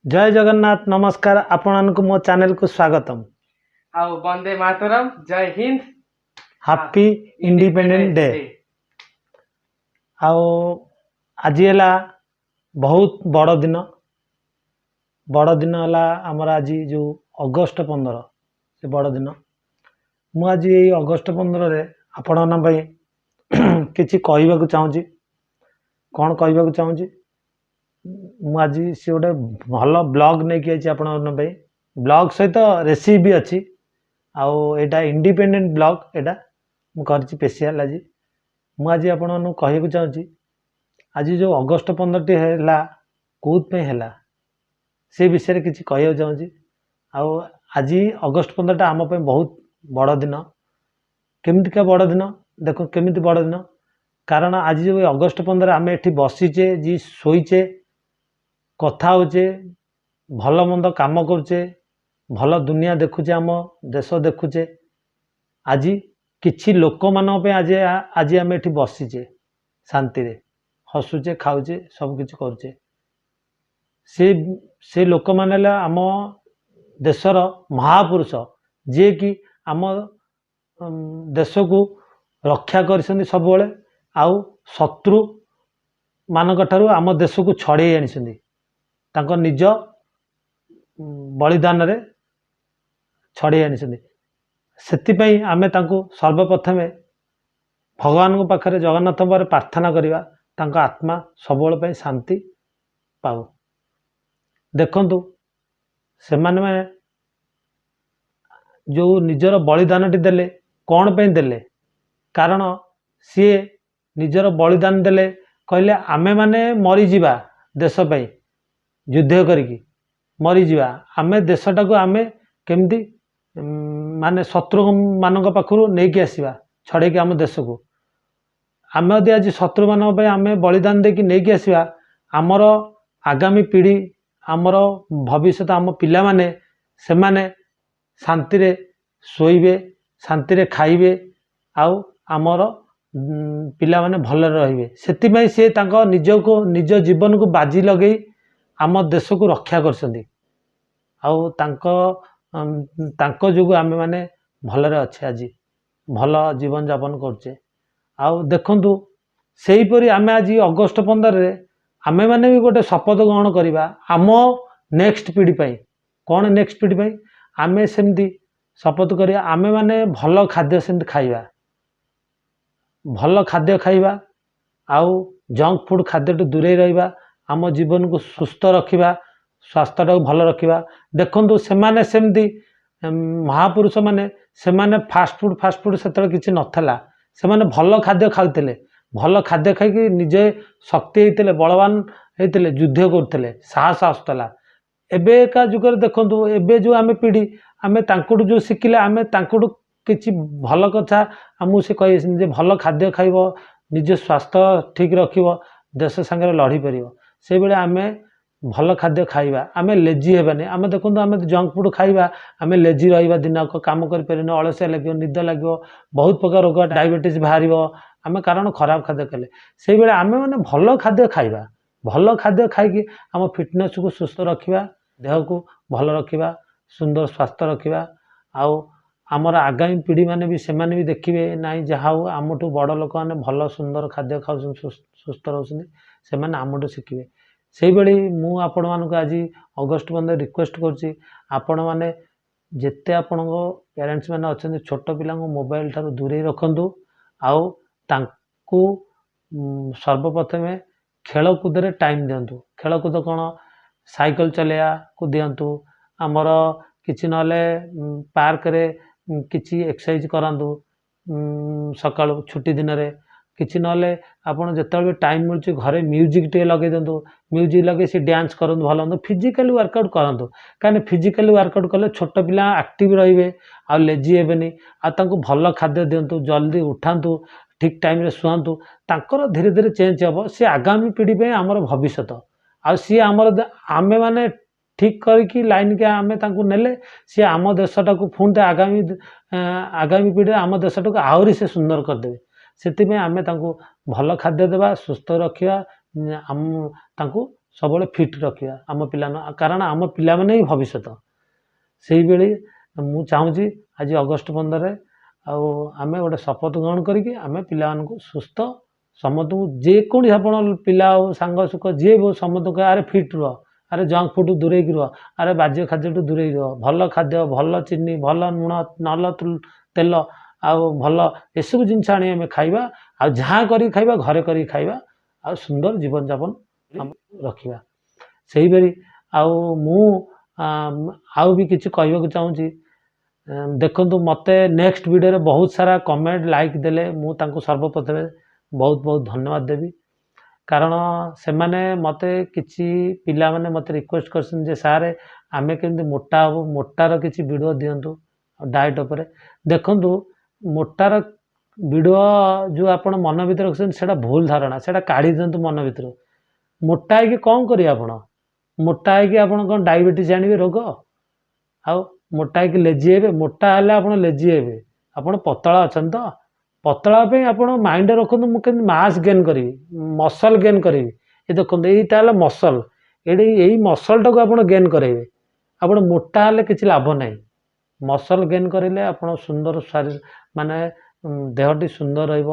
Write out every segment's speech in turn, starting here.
जय जगन्नाथ नमस्कार आपण मो चैनल को स्वागतम। आओ वंदे मातरम, जय हिंद, हैप्पी इंडिपेंडेंट डे। आओ आज है बहुत बड़ दिन है आमर आज जो अगस्ट 15 से बड़ दिन मु आज ये अगस्ट 15 रे आपण किसी कहवाक चाहूँगी। कौन कहवाक चाहूँगी मु आज सी गोटे भल ब्लॉग नहीं कि आपण ब्लॉग सहित रेसिपी भी अच्छी आउ एटा इंडिपेंडेंट ब्लॉग एटा मु करछि स्पेशल आज मु आज आपण कहवाक चाहूँगी। आज जो अगस्ट 15 टी है कौथ है से विषय किसी कहवाक चाहूँगी। आउ आज अगस्ट 15 टा आम बहुत बड़ दिन। केमितिका बड़ दिन देखो केमिति बड़ दिन कारण आज जो अगस्ट 15 आम एठी बसीचे जी शोचे कथा होचे भल मंद काम करुचे भल दुनिया देखुचे आम देश देखुचे। आज किछि लोक मान आज आज आम एठी बसीचे शांति रे हसुचे खाऊचे सब किछि करुचे। से लोक मान आम देशर महापुरुष जे कि आम देश को रक्षा कर सब आउ शत्रु मानक ठारू आम देश को छड़े आनी तांको निज बलिदान रे छड़े आनी से आमे तांको सर्वप्रथमे भगवान को पाखरे जगन्नाथ पर प्रार्थना करिवा तांको आत्मा सबुबले शांति पाऊ। देखंतु से माने जो निजर बलिदान टी देले कौन पे देले कारण सी निजर बलिदान देले कहले आमे माने मरीजा देश पे युद्ध करिकी मरीजा आमे देशटा को आमे केमती माने शत्रु मानक पाखु नहीं कि आसवा छड़े कि आम देश को आम यदि आज शत्रु मान आमे बलिदान देकी नहीं कि आसवा आमर आगामी पीढ़ी आमर भविष्य आम पिला माने से माने शांति रे शोइबे शांति रे खाइबे आउ आमर पिला माने भल रहिबे। सेतिपई से तांको निज को निज जीवन को बाजी लगे आम देश को रक्षा करसंदी आउ तांको जोगु आमे माने भलरे अच्छे आज भल जीवन यापन करचे। आउ देखंतु सेही परी आमे आज अगस्ट 15 रे आमे माने भी गोटे शपथ ग्रहण करिबा आम नेक्स्ट पीढ़ी पई। कौन नेक्स्ट पीढ़ी पई आमे सेमती शपथ करिया आमे माने भल खाद्य सेमती खाइबा भल खाद्य खाइबा आउ जंक फूड खाद्य टू दूरे रहिबा आम जीवन को सुस्थ रखिबा स्वास्थ्य टाक भल रखिबा। देखंतु सेमाने सेमती महापुरुष माने सेमाने फास्ट फूड सेतले किछि नथला सेमाने भल खाद्य खाउतले भल खाद्य खाइकी निजे शक्ति होइतले बलवान होइतले युद्ध करतले साहस आसतला। एबे का जुगर देखंतु एबे जो आमे पीढ़ी आमे तांकुडू जो शिखिले आमे तांकुडू किछि भल कथा आमु से कहि जे भल खाद्य खाइबो निज स्वास्थ्य ठीक रखिबो देश संगे लड़ी परिबो से बेले आमे भल खाद्य खाइबा आमे लेजी हेबानी। आमे देखंतु आमे जंक फूड खाइबा आमे लेजी रहिबा दिनक काम करि परिनो अलसिया लागियो निद लागियो बहुत प्रकार रोग डायबिटीज बाहरिबो आमे कारण खराब खाद्य खाले से बेले आमे माने भल खाद्य खाइबा भल खाद्य खाइकी आम फिटनेस को सुस्थ रखिबा देह को भल रखिबा सुंदर स्वास्थ्य रखिबा आउ आमर आगामी पीढ़ी माने भी सेमाने भी देखिए नाई जहाँ हो आमठू बड़ लोक मैंने भल सुंदर खाद्य खाऊ सुस्थ रोचे से आमठू शिखे से भाई मु आपण मानक आज अगस्ट 15 रिक्वेस्ट करुच्ची आपण मैंने जिते आपण पेरेन्ट्स मैंने अच्छा छोट पिला मोबाइल ठार दूरे रखु आउ तांकु सर्वप्रथमे खेलकूद टाइम दिंतु खेलकूद कौन साइकिल चलैया को दिंतु आमर किसी ना पार्क रे किसी एक्सरसाइज करांतु सकाळ छुट्टी दिन रे किसी ना आपड़ जिते टाइम मिलूँ घरे म्यूजिक टे लगे दिंतु म्यूजिक लगे सी डांस करूँ भल हम फिजिकाली वर्कआउट करूँ कहीं फिजिकाली वर्कआउट कले छोट पिला एक्टिव रे आ लेजी हेबेनी आउ भल खाद्य दिंतु जल्दी उठातु ठीक टाइम रे शुआंतु तांकर धीरे धीरे चेंज हे सी आगामी पीढ़ी पे आमर भविष्य आ सी आमर आमे माने ठीक करके लाइन के आमे तांकु नेले सी आम देशटा को पुणी आगामी पीढ़ी आम देशटा को आहरी से सुंदर करदेवे से आमे तांकु भल खाद्य देवा सुस्थ रखा आम तांकु ସବୁବେଳେ ଫିଟ୍ ରଖିବା ଆମ ପିଲାମାନେ, କାରଣ ଆମ ପିଲାମାନେ ହିଁ ଭବିଷ୍ୟତ। ସେଇଭଳି ମୁଁ ଚାହୁଁଛି ଆଜି ଅଗଷ୍ଟ 15ରେ ଆଉ ଆମେ ଗୋଟେ ଶପଥ ଗ୍ରହଣ କରିକି ଆମେ ପିଲାମାନଙ୍କୁ ସୁସ୍ଥ, ସମସ୍ତଙ୍କୁ ଯେକୌଣସି ଆପଣ ପିଲା ଆଉ ସାଙ୍ଗ ସୁଖ ଯିଏ ସମସ୍ତଙ୍କୁ ଆରେ ଫିଟ୍ ରୁହ, ଆରେ ଜଙ୍କ ଫୁଡ଼୍ ଦୂରେଇକି ରୁହ, ଆରେ ବାଜ୍ୟ ଖାଦ୍ୟଠୁ ଦୂରେଇ ରୁହ, ଭଲ ଖାଦ୍ୟ, ଭଲ ଚିନି, ଭଲ ଲୁଣ, ଭଲ ତେଲ ଆଉ ଭଲ ଏସବୁ ଜିନିଷ ଆଣି ଆମେ ଖାଇବା। ଆଉ ଯାହା କରିକି ଖାଇବା ଘରେ କରିକି ଖାଇବା, ଆଉ ସୁନ୍ଦର ଜୀବନଯାପନ ରଖିବା। ସେଇଭଳି ଆଉ ମୁଁ ଆଉ ବି କିଛି କହିବାକୁ ଚାହୁଁଛି। ଦେଖନ୍ତୁ ମୋତେ ନେକ୍ସଟ ଭିଡ଼ିଓରେ ବହୁତ ସାରା କମେଣ୍ଟ ଲାଇକ୍ ଦେଲେ ମୁଁ ତାଙ୍କୁ ସର୍ବପ୍ରଥମେ ବହୁତ ବହୁତ ଧନ୍ୟବାଦ ଦେବି। କାରଣ ସେମାନେ ମୋତେ କିଛି ପିଲାମାନେ ମୋତେ ରିକ୍ୱେଷ୍ଟ କରିଛନ୍ତି ଯେ ସାର୍ ଆମେ କେମିତି ମୋଟା ହେବୁ, ମୋଟାର କିଛି ଭିଡ଼ିଓ ଦିଅନ୍ତୁ ଡାଏଟ୍ ଉପରେ। ଦେଖନ୍ତୁ ମୋଟାର ଭିଡ଼ିଓ ଯେଉଁ ଆପଣ ମନ ଭିତରେ ରଖୁଛନ୍ତି ସେଇଟା ଭୁଲ ଧାରଣା, ସେଇଟା କାଢ଼ି ଦିଅନ୍ତୁ ମନ ଭିତରୁ। ମୋଟା ହେଇକି କ'ଣ କରିବେ ଆପଣ? ମୋଟା ହେଇକି ଆପଣ କ'ଣ ଡାଇବେଟିସ୍ ଆଣିବେ ରୋଗ? ଆଉ ମୋଟା ହେଇକି ଲେଜି ହେବେ? ମୋଟା ହେଲେ ଆପଣ ଲେଜି ହେବେ। ଆପଣ ପତଳା ଅଛନ୍ତି ତ? ପତଳା ପାଇଁ ଆପଣ ମାଇଣ୍ଡରେ ରଖନ୍ତୁ ମୁଁ କେମିତି ମାସ୍ ଗେନ୍ କରିବି, ମସଲ୍ ଗେନ୍ କରିବି। ଏ ଦେଖନ୍ତୁ ଏଇଟା ହେଲା ମସଲ୍, ଏଇ ମସଲ୍ଟାକୁ ଆପଣ ଗେନ୍ କରାଇବେ। ଆପଣ ମୋଟା ହେଲେ କିଛି ଲାଭ ନାହିଁ। ମସଲ୍ ଗେନ୍ କରିଲେ ଆପଣ ସୁନ୍ଦର ଶରୀର ମାନେ ଦେହଟି ସୁନ୍ଦର ରହିବ,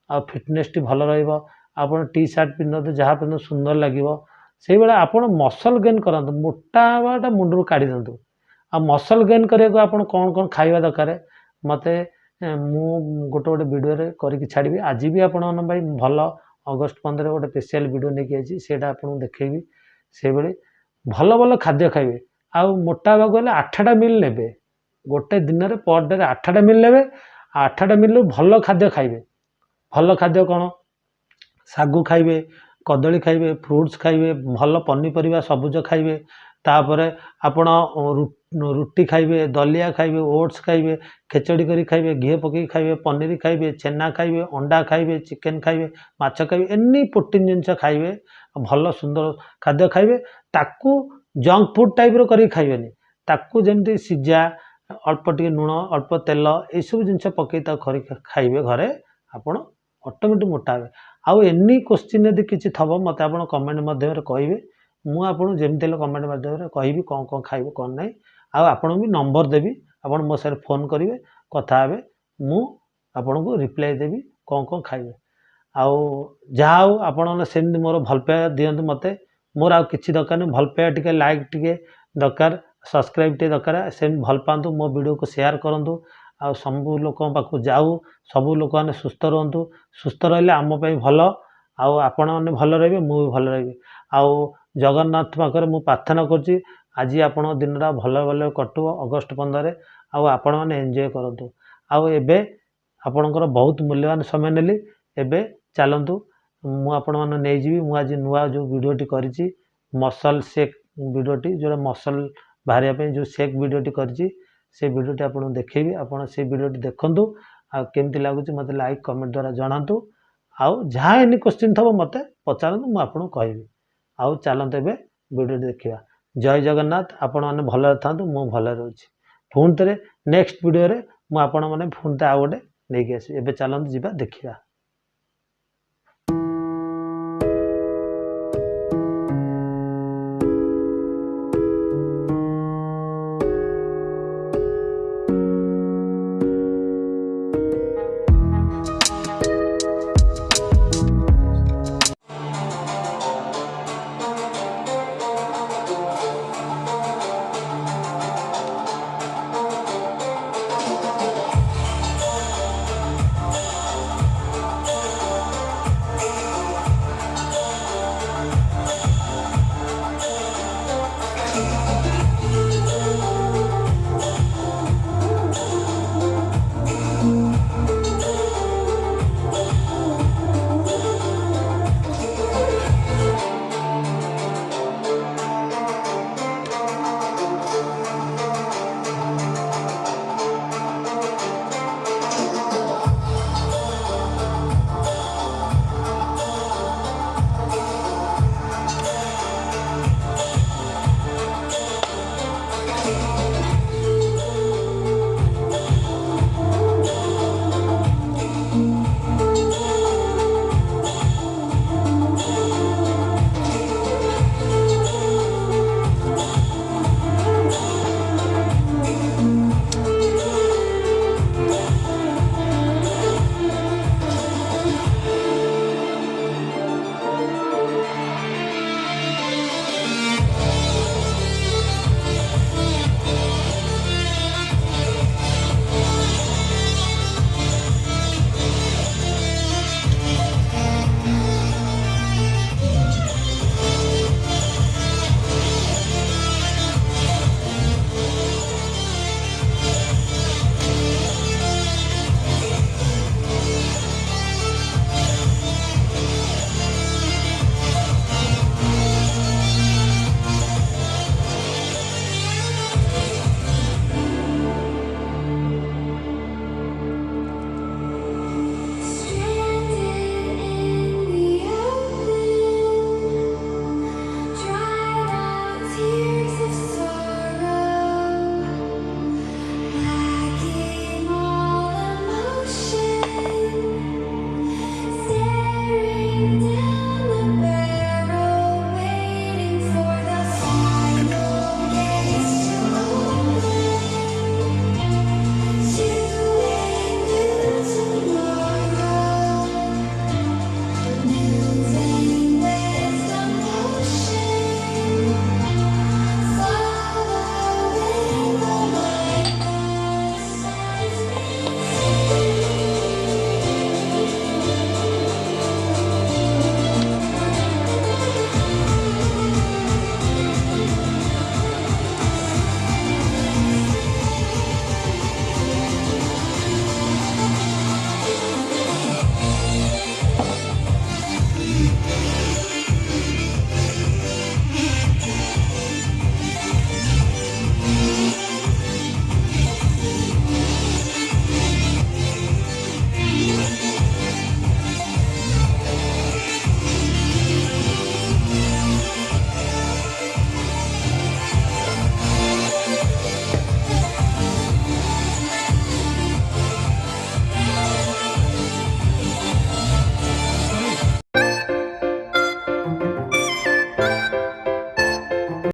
ଆଉ ଫିଟନେସ୍ଟି ଭଲ ରହିବ। ଆପଣ ଟି ସାର୍ଟ ପିନ୍ଧନ୍ତୁ, ଯାହା ପିନ୍ଧନ୍ତୁ ସୁନ୍ଦର ଲାଗିବ। ସେଇଭଳିଆ ଆପଣ ମସଲ୍ ଗେନ୍ କରନ୍ତୁ, ମୋଟା ହେବାଟା ମୁଣ୍ଡରୁ କାଢ଼ି ଦିଅନ୍ତୁ। ଆଉ ମସଲ୍ ଗେନ୍ କରିବାକୁ ଆପଣ କ'ଣ କ'ଣ ଖାଇବା ଦରକାର ମୋତେ ମୁଁ ଗୋଟେ ଭିଡ଼ିଓରେ କରିକି ଛାଡ଼ିବି। ଆଜି ବି ଆପଣମାନଙ୍କ ପାଇଁ ଭଲ ଅଗଷ୍ଟ 15ରେ ଗୋଟେ ସ୍ପେଶିଆଲ ଭିଡ଼ିଓ ନେଇକି ଆସିଛି, ସେଇଟା ଆପଣଙ୍କୁ ଦେଖେଇବି। ସେଇଭଳି ଭଲ ଭଲ ଖାଦ୍ୟ ଖାଇବେ। ଆଉ ମୋଟା ହେବାକୁ ହେଲେ 8ଟା ମିଲ୍ ନେବେ, ଗୋଟେ ଦିନରେ ପର୍ ଡେରେ 8ଟା ମିଲ୍ ନେବେ। 8ଟା ମିଲ୍ରୁ ଭଲ ଖାଦ୍ୟ ଖାଇବେ। ଭଲ ଖାଦ୍ୟ କ'ଣ? ଶାଗୁ ଖାଇବେ, କଦଳୀ ଖାଇବେ, ଫ୍ରୁଟ୍ସ ଖାଇବେ, ଭଲ ପନିପରିବା ସବୁଜ ଖାଇବେ। ତାପରେ ଆପଣ ରୁଟି ଖାଇବେ, ଦଲିଆ ଖାଇବେ, ଓଟ୍ସ ଖାଇବେ, ଖେଚଡ଼ି କରି ଖାଇବେ, ଘିଅ ପକେଇକି ଖାଇବେ, ପନିର ଖାଇବେ, ଛେନା ଖାଇବେ, ଅଣ୍ଡା ଖାଇବେ, ଚିକେନ୍ ଖାଇବେ, ମାଛ ଖାଇବେ, ଏନି ପ୍ରୋଟିନ୍ ଜିନିଷ ଖାଇବେ। ଭଲ ସୁନ୍ଦର ଖାଦ୍ୟ ଖାଇବେ। ତାକୁ ଜଙ୍କ ଫୁଡ଼୍ ଟାଇପ୍ର କରିକି ଖାଇବେନି, ତାକୁ ଯେମିତି ସିଝା, ଅଳ୍ପ ଟିକେ ଲୁଣ, ଅଳ୍ପ ତେଲ, ଏଇସବୁ ଜିନିଷ ପକେଇ ତାକୁ ଖାଇବେ ଘରେ, ଆପଣ ଅଟୋମେଟିକ୍ ମୋଟା ହେବେ। ଆଉ ଏନି କ୍ୱେଶ୍ଚିନ୍ ଯଦି କିଛି ଥବ ମୋତେ ଆପଣ କମେଣ୍ଟ ମାଧ୍ୟମରେ କହିବେ। ମୁଁ ଆପଣଙ୍କୁ ଯେମିତି ହେଲେ କମେଣ୍ଟ ମାଧ୍ୟମରେ କହିବି କ'ଣ କ'ଣ ଖାଇବେ କ'ଣ ନାହିଁ। ଆଉ ଆପଣଙ୍କୁ ବି ନମ୍ବର ଦେବି, ଆପଣ ମୋ ସାଙ୍ଗରେ ଫୋନ୍ କରିବେ, କଥା ହେବେ, ମୁଁ ଆପଣଙ୍କୁ ରିପ୍ଲାଏ ଦେବି କ'ଣ କ'ଣ ଖାଇବେ। ଆଉ ଯାହା ହଉ ଆପଣ ସେମିତି ମୋର ଭଲ ପାଇବା ଦିଅନ୍ତୁ ମୋତେ। ମୋର ଆଉ କିଛି ଦରକାର ନାହିଁ, ଭଲ ପାଇବା ଟିକେ, ଲାଇକ୍ ଟିକେ ଦରକାର, ସବସ୍କ୍ରାଇବ୍ ଟିକେ ଦରକାର। ସେମିତି ଭଲ ପାଆନ୍ତୁ, ମୋ ଭିଡ଼ିଓକୁ ସେୟାର କରନ୍ତୁ। ଆଉ ସବୁ ଲୋକଙ୍କ ପାଖକୁ ଯାଉ, ସବୁ ଲୋକମାନେ ସୁସ୍ଥ ରୁହନ୍ତୁ। ସୁସ୍ଥ ରହିଲେ ଆମ ପାଇଁ ଭଲ, ଆଉ ଆପଣମାନେ ଭଲ ରହିବେ, ମୁଁ ବି ଭଲ ରହିବି। ଆଉ ଜଗନ୍ନାଥ ପାଖରେ ମୁଁ ପ୍ରାର୍ଥନା କରୁଛି ଆଜି ଆପଣଙ୍କ ଦିନଟା ଭଲ ଭଲ କଟୁବ ଅଗଷ୍ଟ 15ରେ। ଆଉ ଆପଣମାନେ ଏନ୍ଜୟ କରନ୍ତୁ। ଆଉ ଏବେ ଆପଣଙ୍କର ବହୁତ ମୂଲ୍ୟବାନ ସମୟ ନେଲି। ଏବେ ଚାଲନ୍ତୁ ମୁଁ ଆପଣମାନଙ୍କୁ ନେଇଯିବି। ମୁଁ ଆଜି ନୂଆ ଯେଉଁ ଭିଡ଼ିଓଟି କରିଛି ମସଲ୍ ସେକ୍ ଭିଡ଼ିଓଟି, ଯେଉଁଟା ମସଲ୍ ବାହାରିବା ପାଇଁ ଯେଉଁ ସେକ୍ ଭିଡ଼ିଓଟି କରିଛି, ସେ ଭିଡ଼ିଓଟି ଆପଣଙ୍କୁ ଦେଖେଇବି। ଆପଣ ସେ ଭିଡ଼ିଓଟି ଦେଖନ୍ତୁ, ଆଉ କେମିତି ଲାଗୁଛି ମୋତେ ଲାଇକ୍ କମେଣ୍ଟ ଦ୍ୱାରା ଜଣାନ୍ତୁ। ଆଉ ଯାହା ଏନି କ୍ୱେଶ୍ଚିନ୍ ଥିବ ମୋତେ ପଚାରନ୍ତୁ, ମୁଁ ଆପଣଙ୍କୁ କହିବି। ଆଉ ଚାଲନ୍ତୁ ଏବେ ଭିଡ଼ିଓଟି ଦେଖିବା। ଜୟ ଜଗନ୍ନାଥ। ଆପଣମାନେ ଭଲରେ ଥାନ୍ତୁ, ମୁଁ ଭଲରେ ରହୁଛି। ପୁଣି ଥରେ ନେକ୍ସଟ ଭିଡ଼ିଓରେ ମୁଁ ଆପଣମାନେ ପୁଣି ଆଉ ଗୋଟେ ନେଇକି ଆସିବି। ଏବେ ଚାଲନ୍ତୁ ଯିବା ଦେଖିବା।